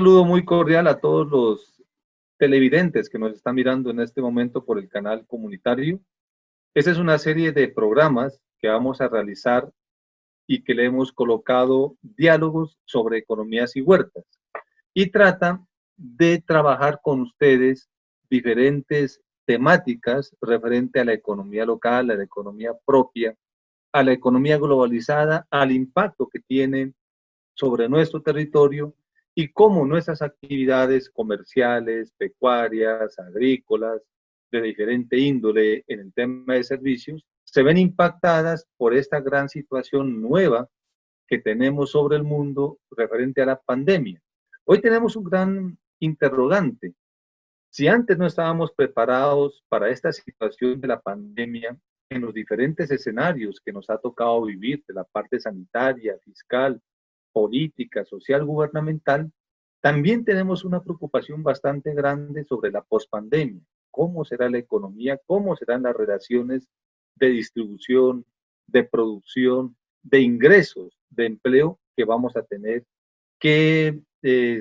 saludo muy cordial a todos los televidentes que nos están mirando en este momento por el canal comunitario. Esta es una serie de programas que vamos a realizar y que le hemos colocado diálogos sobre economías y huertas. Y trata de trabajar con ustedes diferentes temáticas referente a la economía local, a la economía propia, a la economía globalizada, al impacto que tiene sobre nuestro territorio y cómo nuestras actividades comerciales, pecuarias, agrícolas, de diferente índole en el tema de servicios, se ven impactadas por esta gran situación nueva que tenemos sobre el mundo referente a la pandemia. Hoy tenemos un gran interrogante. Si antes no estábamos preparados para esta situación de la pandemia, en los diferentes escenarios que nos ha tocado vivir, de la parte sanitaria, fiscal, política, social, gubernamental, también tenemos una preocupación bastante grande sobre la pospandemia. ¿Cómo será la economía? ¿Cómo serán las relaciones de distribución, de producción, de ingresos, de empleo que vamos a tener que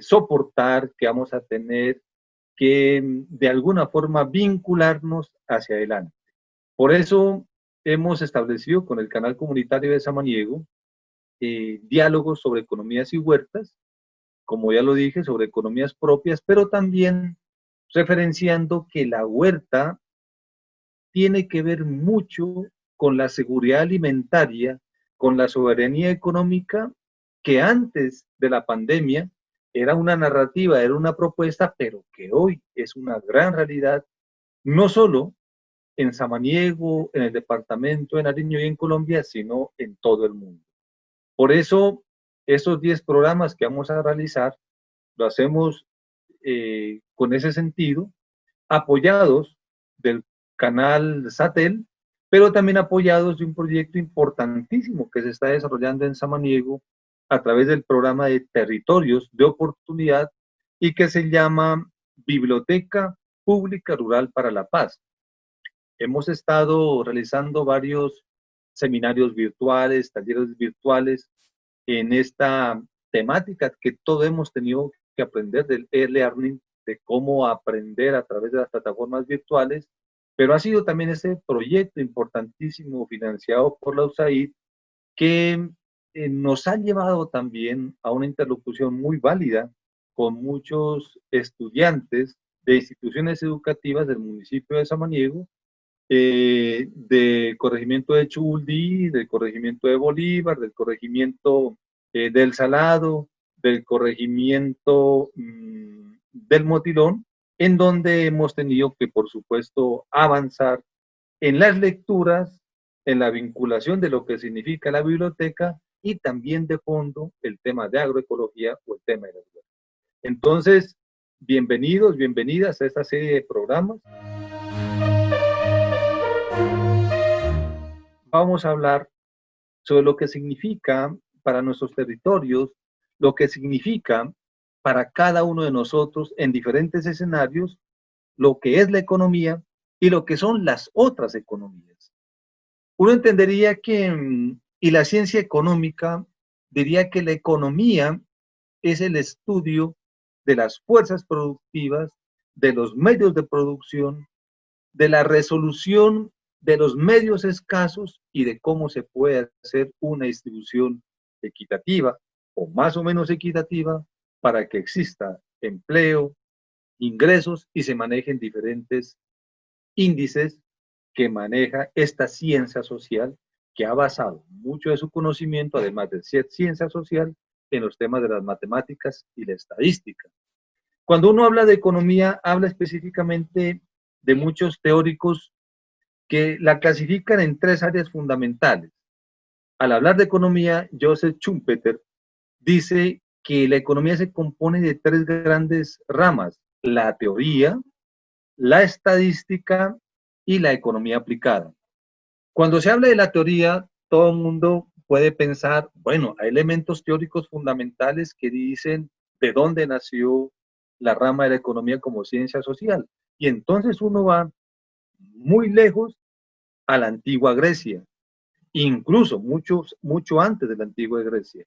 soportar, que vamos a tener que de alguna forma vincularnos hacia adelante? Por eso hemos establecido con el canal comunitario de Samaniego diálogos sobre economías y huertas, como ya lo dije, sobre economías propias, pero también referenciando que la huerta tiene que ver mucho con la seguridad alimentaria, con la soberanía económica, que antes de la pandemia era una narrativa, era una propuesta, pero que hoy es una gran realidad, no solo en Samaniego, en el departamento de Nariño y en Colombia, sino en todo el mundo. Por eso, estos 10 programas que vamos a realizar, lo hacemos con ese sentido, apoyados del canal Satel, pero también apoyados de un proyecto importantísimo que se está desarrollando en Samaniego a través del programa de Territorios de Oportunidad y que se llama Biblioteca Pública Rural para la Paz. Hemos estado realizando varios seminarios virtuales, talleres virtuales en esta temática que todos hemos tenido que aprender del e-learning, de cómo aprender a través de las plataformas virtuales, pero ha sido también ese proyecto importantísimo financiado por la USAID que nos ha llevado también a una interlocución muy válida con muchos estudiantes de instituciones educativas del municipio de Samaniego, del corregimiento de Chuldí, del corregimiento de Bolívar, del corregimiento del Salado, del corregimiento del Motilón, en donde hemos tenido que, por supuesto, avanzar en las lecturas, en la vinculación de lo que significa la biblioteca y también de fondo el tema de agroecología o el tema de la huerta. Entonces, bienvenidos, bienvenidas a esta serie de programas. Vamos a hablar sobre lo que significa para nuestros territorios, lo que significa para cada uno de nosotros en diferentes escenarios, lo que es la economía y lo que son las otras economías. Uno entendería que, y la ciencia económica diría que la economía es el estudio de las fuerzas productivas, de los medios de producción, de la resolución de los medios escasos y de cómo se puede hacer una distribución equitativa o más o menos equitativa para que exista empleo, ingresos y se manejen diferentes índices que maneja esta ciencia social que ha basado mucho de su conocimiento, además de ser ciencia social, en los temas de las matemáticas y la estadística. Cuando uno habla de economía, habla específicamente de muchos teóricos que la clasifican en 3 áreas fundamentales. Al hablar de economía, Joseph Schumpeter dice que la economía se compone de 3 grandes ramas: la teoría, la estadística y la economía aplicada. Cuando se habla de la teoría, todo el mundo puede pensar, bueno, hay elementos teóricos fundamentales que dicen de dónde nació la rama de la economía como ciencia social. Y entonces uno va muy lejos a la antigua Grecia, incluso mucho antes de la antigua Grecia.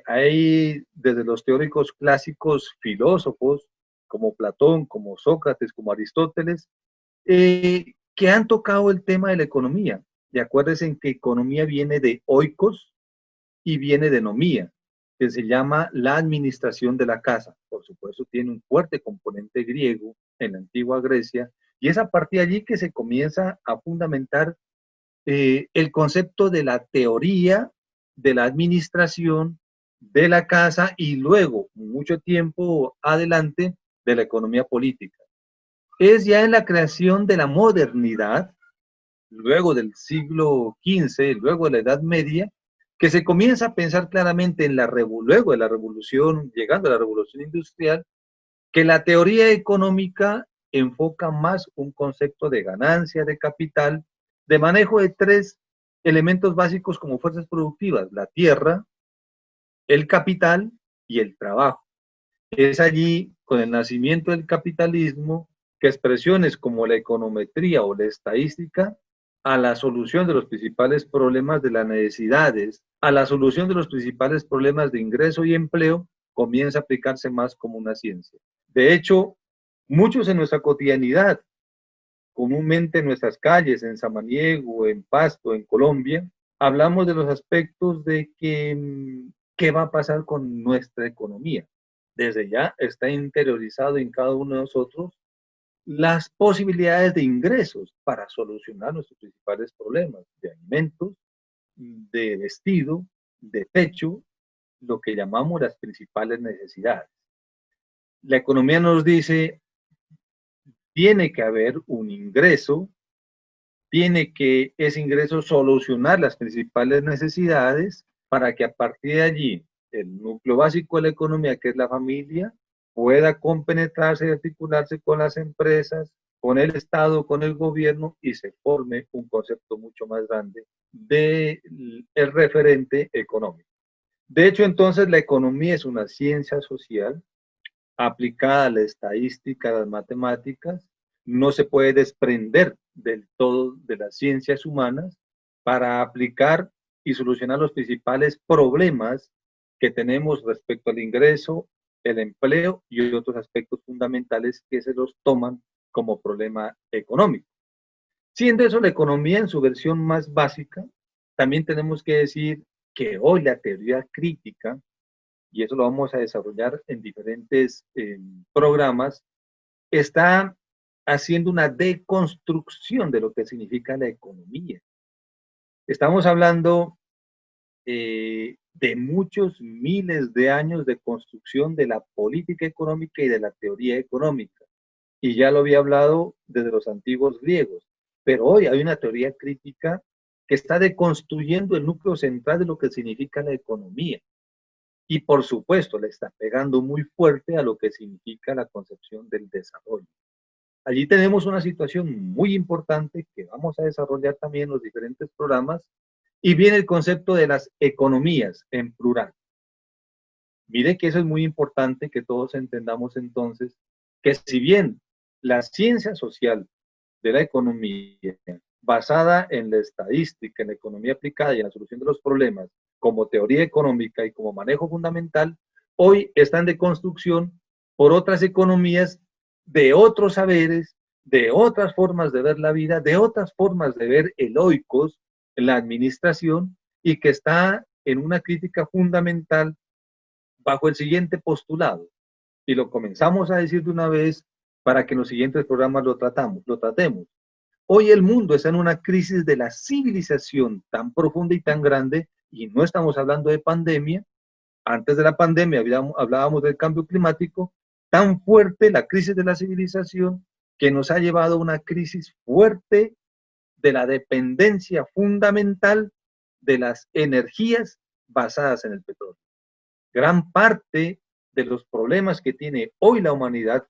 Hay desde los teóricos clásicos filósofos como Platón, como Sócrates, como Aristóteles, que han tocado el tema de la economía. Y acuérdense que economía viene de oikos y viene de nomía, que se llama la administración de la casa. Por supuesto, tiene un fuerte componente griego en la antigua Grecia, y es a partir de allí que se comienza a fundamentar el concepto de la teoría de la administración de la casa y luego, mucho tiempo adelante, de la economía política. Es ya en la creación de la modernidad, luego del siglo XV, luego de la Edad Media, que se comienza a pensar claramente en luego de la revolución, llegando a la revolución industrial, que la teoría económica enfoca más un concepto de ganancia de capital, de manejo de tres elementos básicos como fuerzas productivas: la tierra, el capital y el trabajo. Es allí, con el nacimiento del capitalismo, que expresiones como la econometría o la estadística, a la solución de los principales problemas de las necesidades, a la solución de los principales problemas de ingreso y empleo, comienza a aplicarse más como una ciencia. De hecho, muchos en nuestra cotidianidad, comúnmente en nuestras calles, en Samaniego, en Pasto, en Colombia, hablamos de los aspectos de qué va a pasar con nuestra economía. Desde ya está interiorizado en cada uno de nosotros las posibilidades de ingresos para solucionar nuestros principales problemas de alimentos, de vestido, de techo, lo que llamamos las principales necesidades. La economía nos dice, tiene que haber un ingreso, tiene que ese ingreso solucionar las principales necesidades para que a partir de allí el núcleo básico de la economía, que es la familia, pueda compenetrarse y articularse con las empresas, con el Estado, con el gobierno, y se forme un concepto mucho más grande del referente económico. De hecho, entonces, la economía es una ciencia social aplicada a la estadística, a las matemáticas, no se puede desprender del todo de las ciencias humanas para aplicar y solucionar los principales problemas que tenemos respecto al ingreso, el empleo y otros aspectos fundamentales que se los toman como problema económico. Siendo eso la economía en su versión más básica, también tenemos que decir que hoy la teoría crítica, y eso lo vamos a desarrollar en diferentes programas, está haciendo una deconstrucción de lo que significa la economía. Estamos hablando de muchos miles de años de construcción de la política económica y de la teoría económica. Y ya lo había hablado desde los antiguos griegos. Pero hoy hay una teoría crítica que está deconstruyendo el núcleo central de lo que significa la economía. Y por supuesto, le está pegando muy fuerte a lo que significa la concepción del desarrollo. Allí tenemos una situación muy importante que vamos a desarrollar también en los diferentes programas, y viene el concepto de las economías en plural. Mire que eso es muy importante que todos entendamos entonces que si bien la ciencia social de la economía, basada en la estadística, en la economía aplicada y en la solución de los problemas, como teoría económica y como manejo fundamental, hoy están de construcción por otras economías, de otros saberes, de otras formas de ver la vida, de otras formas de ver el oikos, la administración, y que está en una crítica fundamental bajo el siguiente postulado. Y lo comenzamos a decir de una vez para que en los siguientes programas lo tratemos. Hoy el mundo está en una crisis de la civilización tan profunda y tan grande, y no estamos hablando de pandemia. Antes de la pandemia hablábamos del cambio climático, tan fuerte la crisis de la civilización que nos ha llevado a una crisis fuerte de la dependencia fundamental de las energías basadas en el petróleo. Gran parte de los problemas que tiene hoy la humanidad,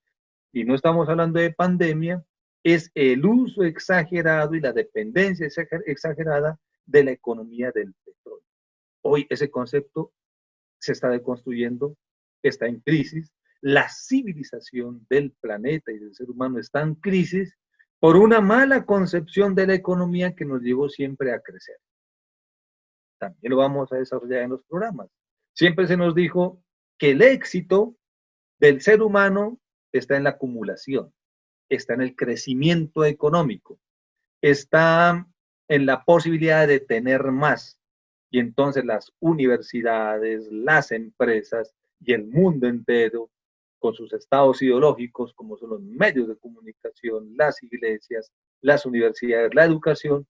y no estamos hablando de pandemia, es el uso exagerado y la dependencia exagerada de la economía del petróleo. Hoy ese concepto se está deconstruyendo, está en crisis. La civilización del planeta y del ser humano está en crisis por una mala concepción de la economía que nos llevó siempre a crecer. También lo vamos a desarrollar en los programas. Siempre se nos dijo que el éxito del ser humano está en la acumulación, está en el crecimiento económico, está en la posibilidad de tener más. Y entonces las universidades, las empresas y el mundo entero, con sus estados ideológicos, como son los medios de comunicación, las iglesias, las universidades, la educación,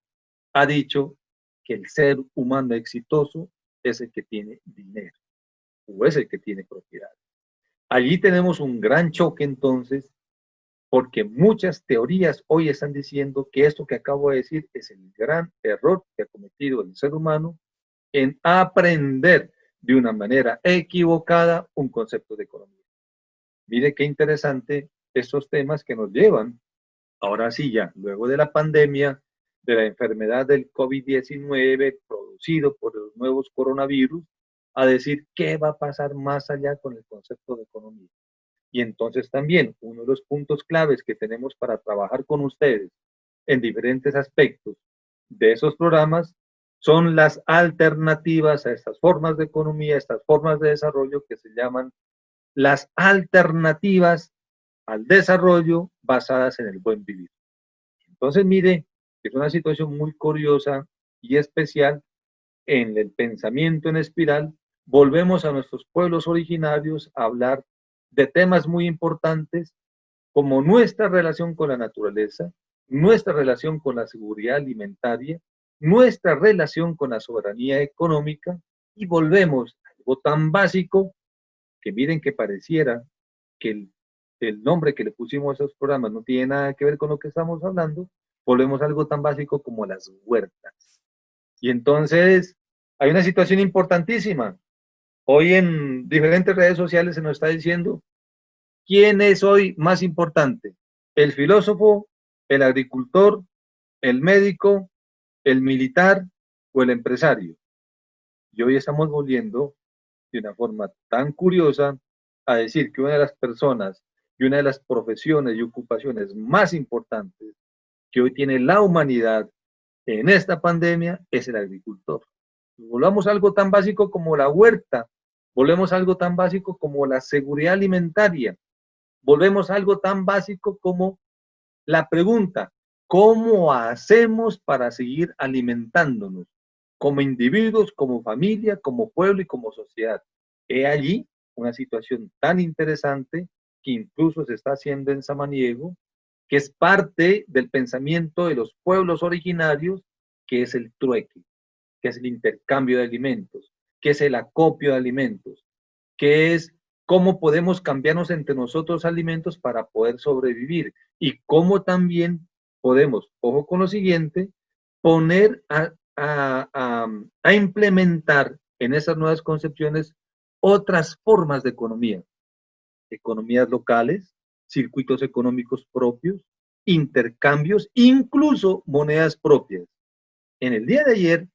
ha dicho que el ser humano exitoso es el que tiene dinero o es el que tiene propiedad. Allí tenemos un gran choque entonces, porque muchas teorías hoy están diciendo que esto que acabo de decir es el gran error que ha cometido el ser humano en aprender de una manera equivocada un concepto de economía. Mire qué interesante estos temas que nos llevan, ahora sí ya, luego de la pandemia, de la enfermedad del COVID-19 producido por los nuevos coronavirus, a decir qué va a pasar más allá con el concepto de economía. Y entonces también uno de los puntos claves que tenemos para trabajar con ustedes en diferentes aspectos de esos programas son las alternativas a estas formas de economía, estas formas de desarrollo que se llaman las alternativas al desarrollo basadas en el buen vivir. Entonces, mire, es una situación muy curiosa y especial en el pensamiento en espiral. Volvemos a nuestros pueblos originarios a hablar de temas muy importantes como nuestra relación con la naturaleza, nuestra relación con la seguridad alimentaria, nuestra relación con la soberanía económica, y volvemos a algo tan básico que miren que pareciera que el nombre que le pusimos a esos programas no tiene nada que ver con lo que estamos hablando, volvemos a algo tan básico como las huertas. Y entonces hay una situación importantísima. Hoy en diferentes redes sociales se nos está diciendo quién es hoy más importante, el filósofo, el agricultor, el médico, el militar o el empresario. Y hoy estamos volviendo de una forma tan curiosa a decir que una de las personas y una de las profesiones y ocupaciones más importantes que hoy tiene la humanidad en esta pandemia es el agricultor. Volvamos a algo tan básico como la huerta, volvemos a algo tan básico como la seguridad alimentaria, volvemos a algo tan básico como la pregunta, ¿cómo hacemos para seguir alimentándonos como individuos, como familia, como pueblo y como sociedad? He allí una situación tan interesante que incluso se está haciendo en Samaniego, que es parte del pensamiento de los pueblos originarios, que es el trueque, que es el intercambio de alimentos, que es el acopio de alimentos, que es cómo podemos cambiarnos entre nosotros alimentos para poder sobrevivir y cómo también podemos, ojo con lo siguiente, poner a implementar en esas nuevas concepciones otras formas de economía, economías locales, circuitos económicos propios, intercambios, incluso monedas propias. En el día de ayer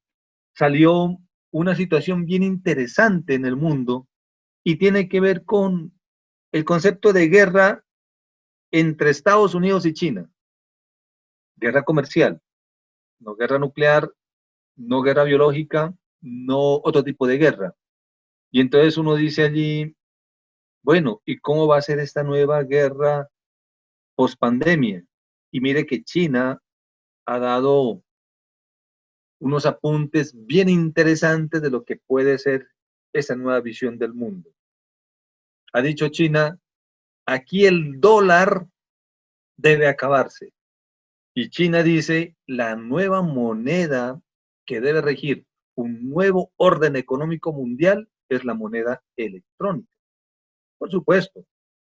salió una situación bien interesante en el mundo y tiene que ver con el concepto de guerra entre Estados Unidos y China. Guerra comercial, no guerra nuclear, no guerra biológica, no otro tipo de guerra. Y entonces uno dice allí, bueno, ¿y cómo va a ser esta nueva guerra post-pandemia? Y mire que China ha dado unos apuntes bien interesantes de lo que puede ser esa nueva visión del mundo. Ha dicho China, aquí el dólar debe acabarse. Y China dice, la nueva moneda que debe regir un nuevo orden económico mundial es la moneda electrónica. Por supuesto,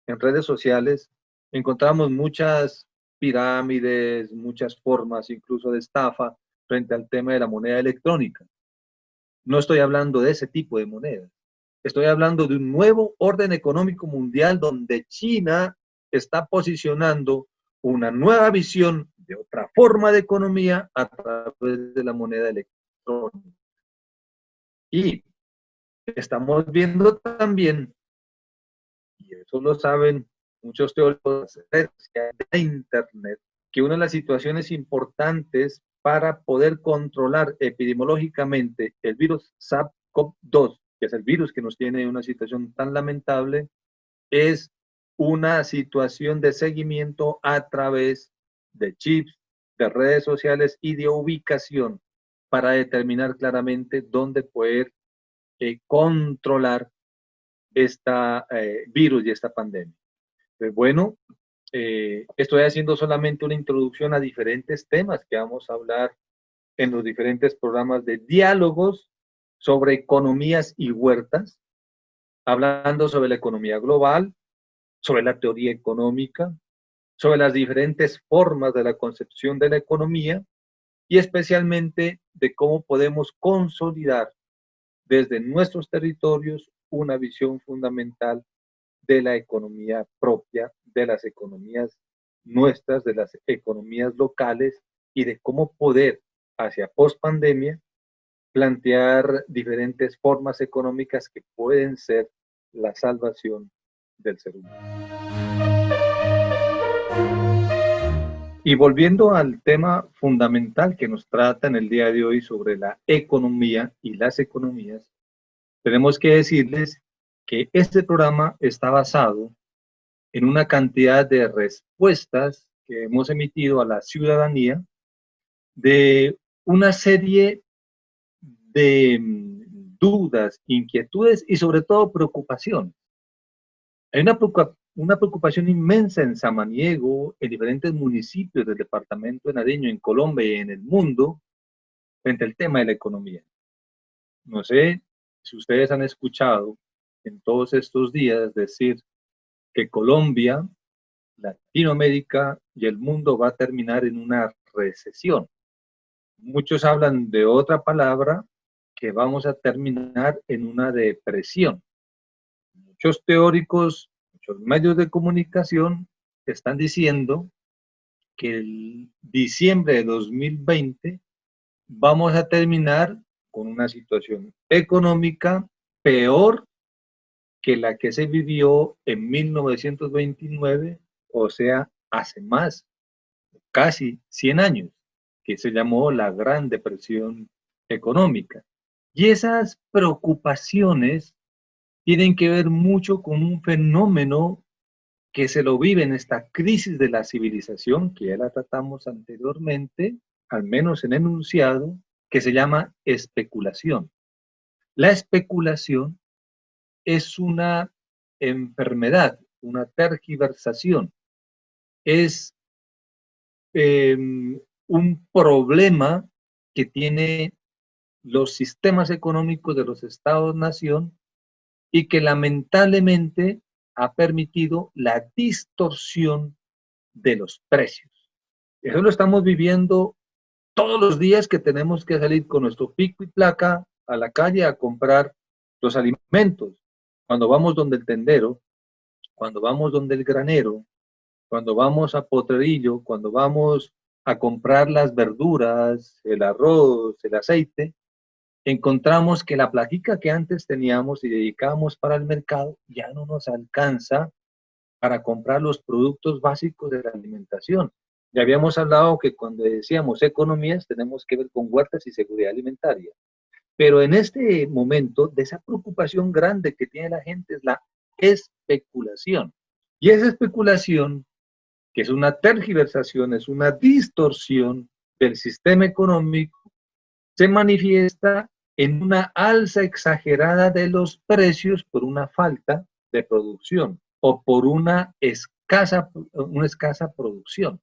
en redes sociales encontramos muchas pirámides, muchas formas incluso de estafa frente al tema de la moneda electrónica. No estoy hablando de ese tipo de moneda. Estoy hablando de un nuevo orden económico mundial donde China está posicionando una nueva visión de otra forma de economía a través de la moneda electrónica. Y estamos viendo también, y eso lo saben muchos teólogos de Internet, que una de las situaciones importantes para poder controlar epidemiológicamente el virus SARS-CoV-2 que es el virus que nos tiene en una situación tan lamentable, es una situación de seguimiento a través de chips, de redes sociales y de ubicación para determinar claramente dónde poder controlar esta virus y esta pandemia. Pues bueno, estoy haciendo solamente una introducción a diferentes temas que vamos a hablar en los diferentes programas de diálogos sobre economías y huertas, hablando sobre la economía global, sobre la teoría económica, sobre las diferentes formas de la concepción de la economía y especialmente de cómo podemos consolidar desde nuestros territorios una visión fundamental de la economía propia, de las economías nuestras, de las economías locales y de cómo poder hacia post pandemia plantear diferentes formas económicas que pueden ser la salvación del ser humano. Y volviendo al tema fundamental que nos trata en el día de hoy sobre la economía y las economías, tenemos que decirles que este programa está basado en una cantidad de respuestas que hemos emitido a la ciudadanía de una serie de dudas, inquietudes y sobre todo preocupación. Hay una preocupación inmensa en Samaniego, en diferentes municipios del departamento de Nariño, en Colombia y en el mundo, frente al tema de la economía. No sé si ustedes han escuchado en todos estos días decir que Colombia, Latinoamérica y el mundo va a terminar en una recesión. Muchos hablan de otra palabra, que vamos a terminar en una depresión. Muchos teóricos, muchos medios de comunicación están diciendo que el diciembre de 2020 vamos a terminar con una situación económica peor que la que se vivió en 1929, o sea, hace más, casi 100 años, que se llamó la Gran Depresión Económica. Y esas preocupaciones tienen que ver mucho con un fenómeno que se lo vive en esta crisis de la civilización, que ya la tratamos anteriormente, al menos en enunciado, que se llama especulación. La especulación es una enfermedad, una tergiversación, es un problema que tiene los sistemas económicos de los estados-nación y que lamentablemente ha permitido la distorsión de los precios. Eso lo estamos viviendo todos los días que tenemos que salir con nuestro pico y placa a la calle a comprar los alimentos. Cuando vamos donde el tendero, cuando vamos donde el granero, cuando vamos a Potrerillo, cuando vamos a comprar las verduras, el arroz, el aceite, encontramos que la platica que antes teníamos y dedicábamos para el mercado ya no nos alcanza para comprar los productos básicos de la alimentación. Ya habíamos hablado que cuando decíamos economías tenemos que ver con huertas y seguridad alimentaria. Pero en este momento, de esa preocupación grande que tiene la gente es la especulación. Y esa especulación, que es una tergiversación, es una distorsión del sistema económico, se manifiesta en una alza exagerada de los precios por una falta de producción o por una escasa producción.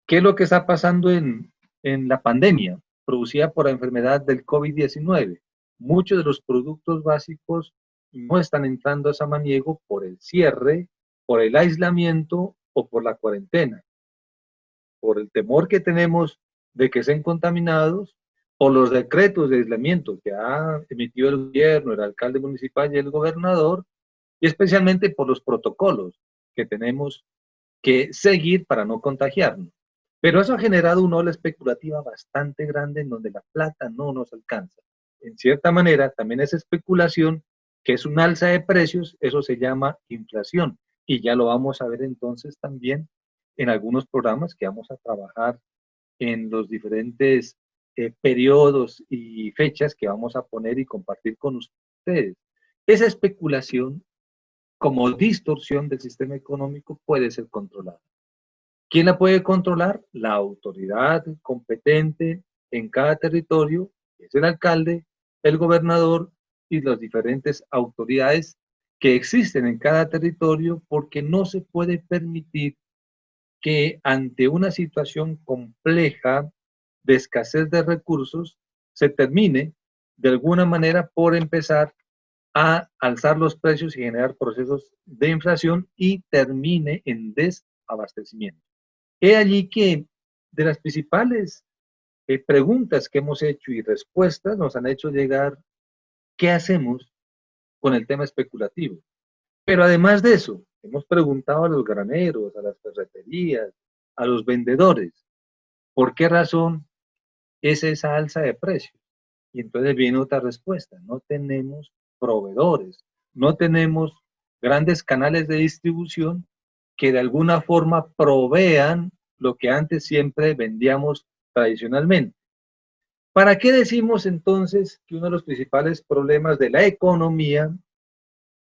¿Qué es lo que está pasando en la pandemia producida por la enfermedad del COVID-19? Muchos de los productos básicos no están entrando a Samaniego por el cierre, por el aislamiento o por la cuarentena, por el temor que tenemos de que sean contaminados, por los decretos de aislamiento que ha emitido el gobierno, el alcalde municipal y el gobernador, y especialmente por los protocolos que tenemos que seguir para no contagiarnos. Pero eso ha generado una ola especulativa bastante grande en donde la plata no nos alcanza. En cierta manera, también esa especulación, que es un alza de precios, eso se llama inflación. Y ya lo vamos a ver entonces también en algunos programas que vamos a trabajar en los diferentes periodos y fechas que vamos a poner y compartir con ustedes. Esa especulación como distorsión del sistema económico puede ser controlada. ¿Quién la puede controlar? La autoridad competente en cada territorio, que es el alcalde, el gobernador y las diferentes autoridades que existen en cada territorio, porque no se puede permitir que ante una situación compleja de escasez de recursos se termine de alguna manera por empezar a alzar los precios y generar procesos de inflación y termine en desabastecimiento. He allí que de las principales preguntas que hemos hecho y respuestas nos han hecho llegar qué hacemos con el tema especulativo. Pero además de eso, hemos preguntado a los graneros, a las ferreterías, a los vendedores, ¿por qué razón es esa alza de precios? Y entonces viene otra respuesta, no tenemos proveedores, no tenemos grandes canales de distribución que de alguna forma provean lo que antes siempre vendíamos tradicionalmente. ¿Para qué decimos entonces que uno de los principales problemas de la economía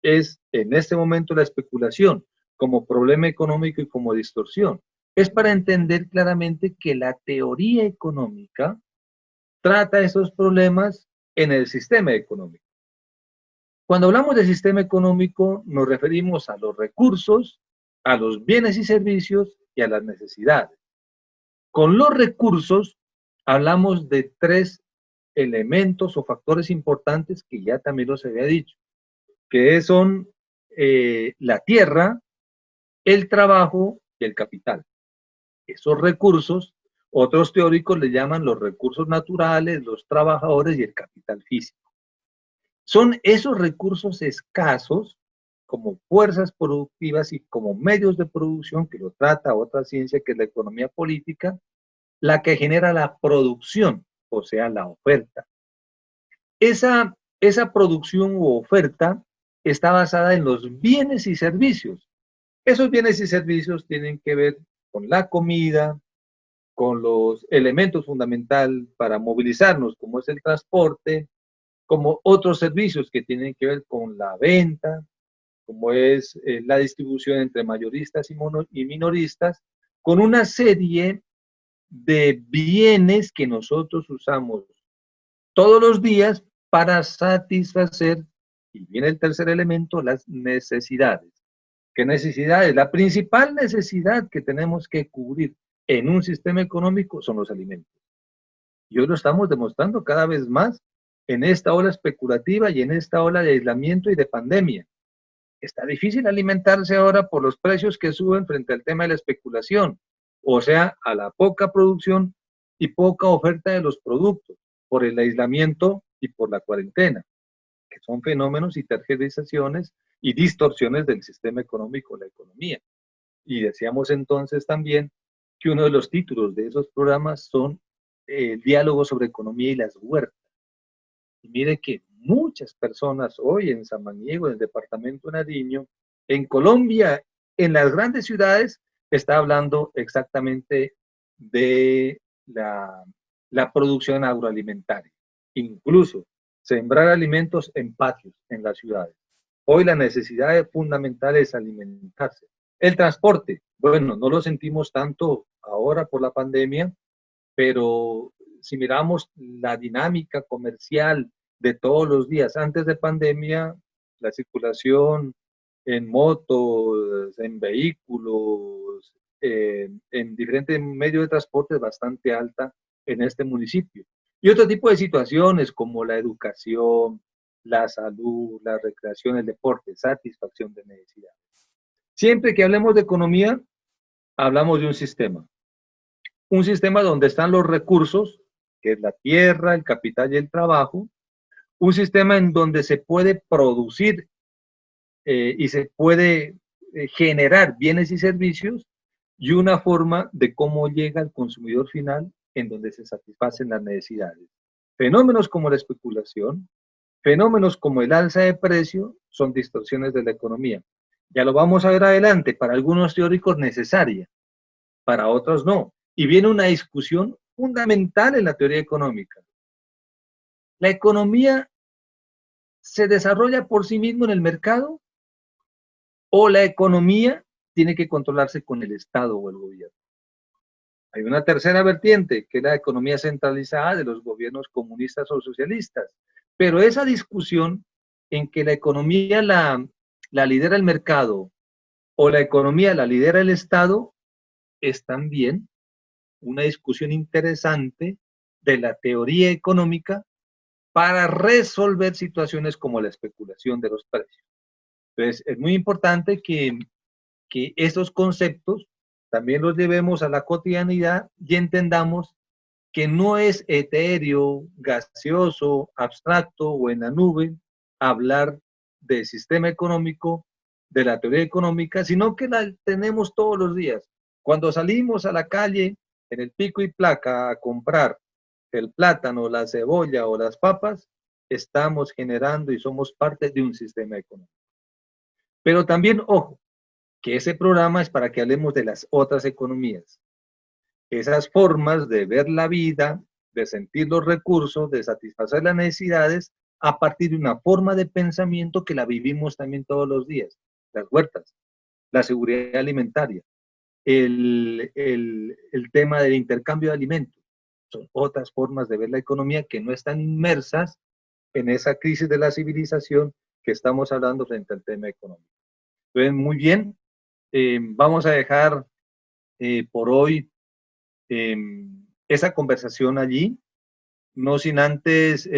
es en este momento la especulación como problema económico y como distorsión? Es para entender claramente que la teoría económica trata esos problemas en el sistema económico. Cuando hablamos de sistema económico nos referimos a los recursos, a los bienes y servicios y a las necesidades. Con los recursos hablamos de tres elementos o factores importantes que ya también los había dicho, que son la tierra, el trabajo y el capital. Esos recursos, otros teóricos le llaman los recursos naturales, los trabajadores y el capital físico. Son esos recursos escasos como fuerzas productivas y como medios de producción, que lo trata otra ciencia que es la economía política, la que genera la producción, o sea, la oferta. Esa producción u oferta está basada en los bienes y servicios. Esos bienes y servicios tienen que ver con la comida, con los elementos fundamentales para movilizarnos, como es el transporte, como otros servicios que tienen que ver con la venta, como es la distribución entre mayoristas y minoristas, con una serie de bienes que nosotros usamos todos los días para satisfacer, y viene el tercer elemento, las necesidades. ¿Qué necesidades? La principal necesidad que tenemos que cubrir en un sistema económico son los alimentos. Y hoy lo estamos demostrando cada vez más en esta ola especulativa y en esta ola de aislamiento y de pandemia. Está difícil alimentarse ahora por los precios que suben frente al tema de la especulación, o sea, a la poca producción y poca oferta de los productos, por el aislamiento y por la cuarentena, que son fenómenos y tergiversaciones y distorsiones del sistema económico, la economía. Y decíamos entonces también que uno de los títulos de esos programas son el diálogo sobre economía y las huertas. Y mire que muchas personas hoy en Samaniego, en el departamento de Nariño, en Colombia, en las grandes ciudades, está hablando exactamente de la producción agroalimentaria. Incluso sembrar alimentos en patios en las ciudades. Hoy la necesidad fundamental es alimentarse. El transporte, bueno, no lo sentimos tanto ahora por la pandemia, pero si miramos la dinámica comercial de todos los días, antes de pandemia, la circulación en motos, en vehículos, en diferentes medios de transporte es bastante alta en este municipio. Y otro tipo de situaciones como la educación, la salud, la recreación, el deporte, satisfacción de necesidades. Siempre que hablemos de economía, hablamos de un sistema donde están los recursos, que es la tierra, el capital y el trabajo, un sistema en donde se puede producir y se puede generar bienes y servicios y una forma de cómo llega al consumidor final en donde se satisfacen las necesidades. Fenómenos como la especulación, fenómenos como el alza de precio son distorsiones de la economía. Ya lo vamos a ver adelante, para algunos teóricos necesaria, para otros no. Y viene una discusión fundamental en la teoría económica. La economía se desarrolla por sí mismo en el mercado o la economía tiene que controlarse con el Estado o el gobierno. Hay una tercera vertiente, que es la economía centralizada de los gobiernos comunistas o socialistas. Pero esa discusión en que la economía la lidera el mercado o la economía la lidera el Estado es también una discusión interesante de la teoría económica para resolver situaciones como la especulación de los precios. Entonces, es muy importante que esos conceptos también los llevemos a la cotidianidad y entendamos que no es etéreo, gaseoso, abstracto o en la nube hablar del sistema económico, de la teoría económica, sino que la tenemos todos los días. Cuando salimos a la calle en el pico y placa a comprar el plátano, la cebolla o las papas, estamos generando y somos parte de un sistema económico. Pero también, ojo, que ese programa es para que hablemos de las otras economías, esas formas de ver la vida, de sentir los recursos, de satisfacer las necesidades a partir de una forma de pensamiento que la vivimos también todos los días. Las huertas, la seguridad alimentaria, el tema del intercambio de alimentos. Son otras formas de ver la economía que no están inmersas en esa crisis de la civilización que estamos hablando frente al tema económico. Entonces, muy bien, vamos a dejar por hoy esa conversación allí, no sin antes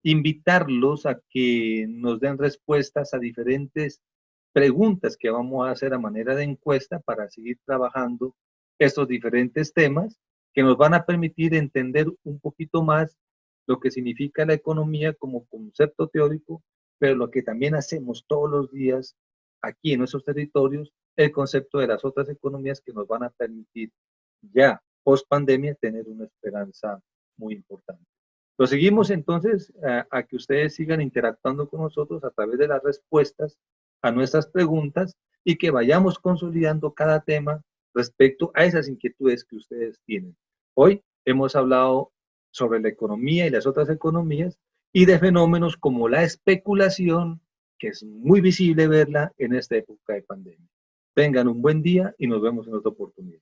invitarlos a que nos den respuestas a diferentes preguntas que vamos a hacer a manera de encuesta para seguir trabajando estos diferentes temas que nos van a permitir entender un poquito más lo que significa la economía como concepto teórico, pero lo que también hacemos todos los días aquí en nuestros territorios, el concepto de las otras economías que nos van a permitir ya post pandemia tener una esperanza muy importante. Lo seguimos entonces a que ustedes sigan interactuando con nosotros a través de las respuestas a nuestras preguntas y que vayamos consolidando cada tema respecto a esas inquietudes que ustedes tienen. Hoy hemos hablado sobre la economía y las otras economías y de fenómenos como la especulación, que es muy visible verla en esta época de pandemia. Tengan un buen día y nos vemos en otra oportunidad.